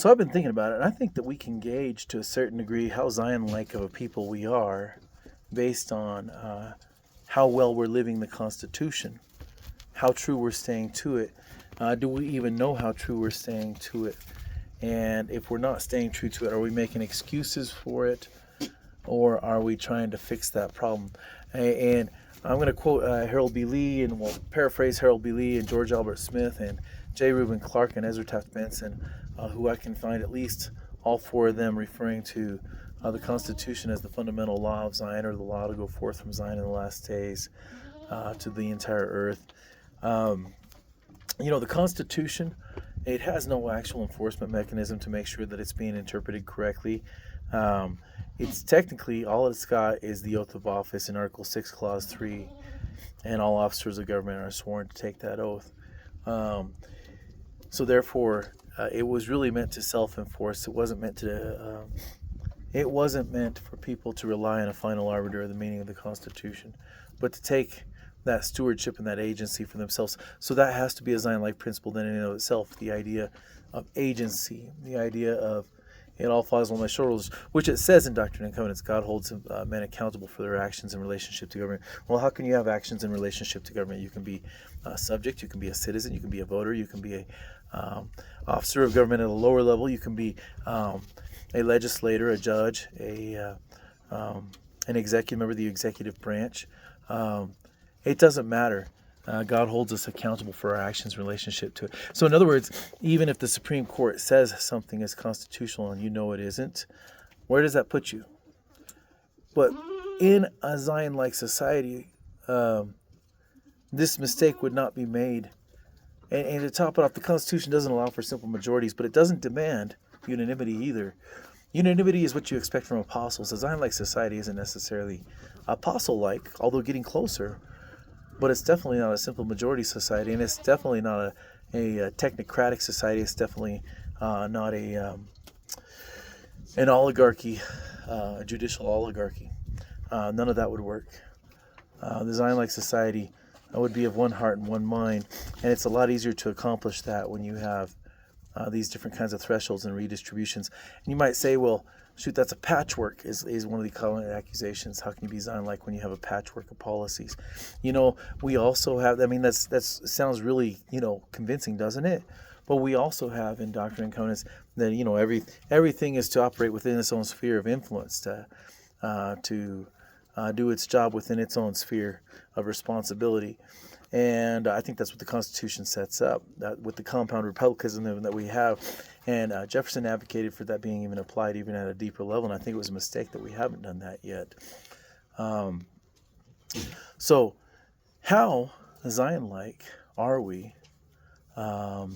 So I've been thinking about it, and I think that we can gauge to a certain degree how Zion-like of a people we are based on how well we're living the Constitution, how true we're staying to it. Do we even know how true we're staying to it? And if we're not staying true to it, are we making excuses for it, or are we trying to fix that problem? And I'm going to quote Harold B. Lee, and we'll paraphrase Harold B. Lee and George Albert Smith and J. Reuben Clark and Ezra Taft Benson, who I can find at least all four of them referring to the Constitution as the fundamental law of Zion, or the law to go forth from Zion in the last days to the entire earth. The Constitution, it has no actual enforcement mechanism to make sure that it's being interpreted correctly. It's technically, all it's got is the oath of office in Article 6, Clause 3, and all officers of government are sworn to take that oath. So therefore, it was really meant to self-enforce. It wasn't meant for people to rely on a final arbiter of the meaning of the Constitution, but to take that stewardship and that agency for themselves. So that has to be a Zion-like principle then in and of itself, the idea of agency, the idea of it all falls on my shoulders, which it says in Doctrine and Covenants, God holds men accountable for their actions in relationship to government. Well, how can you have actions in relationship to government? You can be a subject, you can be a citizen, you can be a voter, you can be a officer of government at a lower level, you can be a legislator, a judge, an executive member of the executive branch. It doesn't matter. God holds us accountable for our actions in relationship to it. So in other words, even if the Supreme Court says something is constitutional and you know it isn't, where does that put you? But in a Zion-like society, this mistake would not be made. And to top it off, the Constitution doesn't allow for simple majorities, but it doesn't demand unanimity either. Unanimity is what you expect from apostles. A Zion-like society isn't necessarily apostle-like, although getting closer. But it's definitely not a simple majority society, and it's definitely not a technocratic society. It's definitely not an oligarchy, a judicial oligarchy. None of that would work. The Zion-like society would be of one heart and one mind, and it's a lot easier to accomplish that when you have these different kinds of thresholds and redistributions. And you might say, well, shoot, that's a patchwork, is one of the common accusations. How can you be Zion-like when you have a patchwork of policies? We also have, that sounds really, convincing, doesn't it? But we also have in Doctrine and Covenants that, everything is to operate within its own sphere of influence, to do its job within its own sphere of responsibility. And I think that's what the Constitution sets up, that with the compound republicanism that we have. And Jefferson advocated for that being even applied even at a deeper level, and I think it was a mistake that we haven't done that yet. So how Zion-like are we right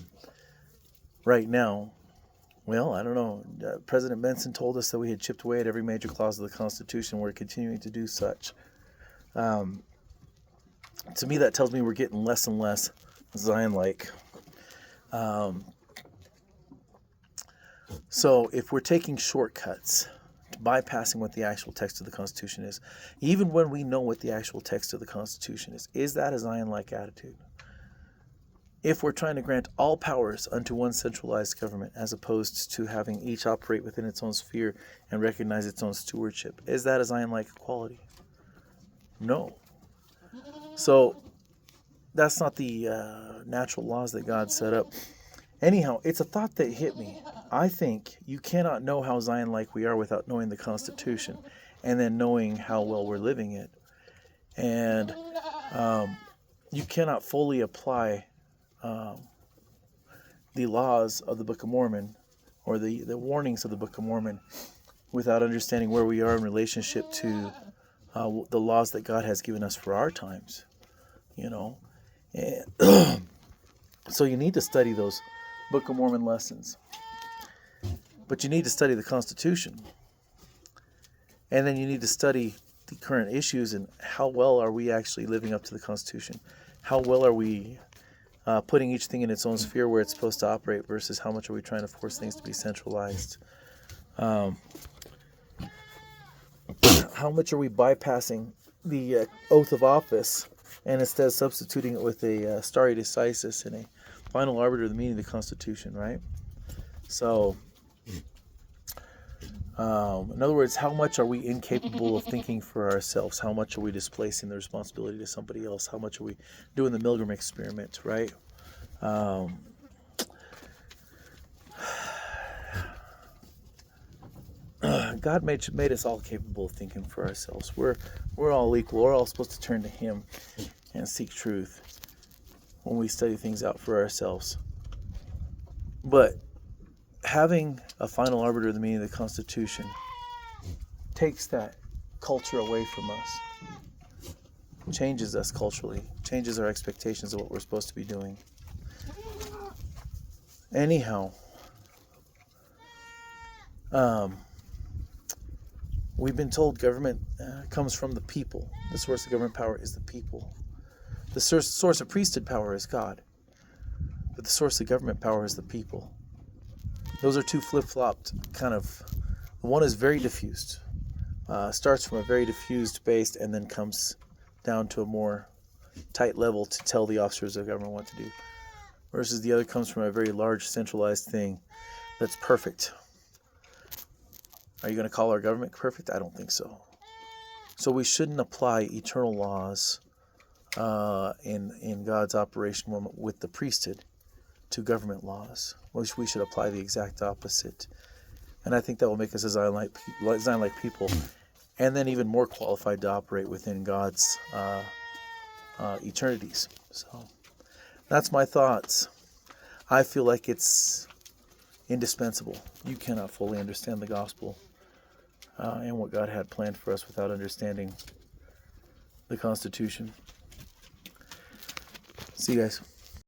now? Well, I don't know. President Benson told us that we had chipped away at every major clause of the Constitution. We're continuing to do such. To me, that tells me we're getting less and less Zion-like. So if we're taking shortcuts, bypassing what the actual text of the Constitution is, even when we know what the actual text of the Constitution is that a Zion-like attitude? If we're trying to grant all powers unto one centralized government as opposed to having each operate within its own sphere and recognize its own stewardship, is that a Zion-like quality? No. So that's not the natural laws that God set up. Anyhow, it's a thought that hit me. I think you cannot know how Zion-like we are without knowing the Constitution and then knowing how well we're living it. And you cannot fully apply the laws of the Book of Mormon or the warnings of the Book of Mormon without understanding where we are in relationship to the laws that God has given us for our times. And so you need to study those Book of Mormon lessons. But you need to study the Constitution. And then you need to study the current issues and how well are we actually living up to the Constitution? How well are we putting each thing in its own sphere where it's supposed to operate versus how much are we trying to force things to be centralized? How much are we bypassing the oath of office and instead substituting it with a stare decisis and a final arbiter of the meaning of the Constitution, right? So In other words, how much are we incapable of thinking for ourselves? How much are we displacing the responsibility to somebody else? How much are we doing the Milgram experiment, right? God made us all capable of thinking for ourselves. We're all equal. We're all supposed to turn to Him and seek truth when we study things out for ourselves. But having a final arbiter of the meaning of the Constitution takes that culture away from us, changes us culturally, changes our expectations of what we're supposed to be doing. Anyhow, we've been told government comes from the people. The source of government power is the people. The source of priesthood power is God. But the source of government power is the people. Those are two flip-flopped kind of... One is very diffused. Starts from a very diffused base and then comes down to a more tight level to tell the officers of government what to do. Versus the other comes from a very large centralized thing that's perfect. Are you going to call our government perfect? I don't think so. So we shouldn't apply eternal laws in God's operation with the priesthood to government laws. We should apply the exact opposite. And I think that will make us a Zion-like people, and then even more qualified to operate within God's eternities. So that's my thoughts. I feel like it's indispensable. You cannot fully understand the gospel and what God had planned for us without understanding the Constitution. See you guys.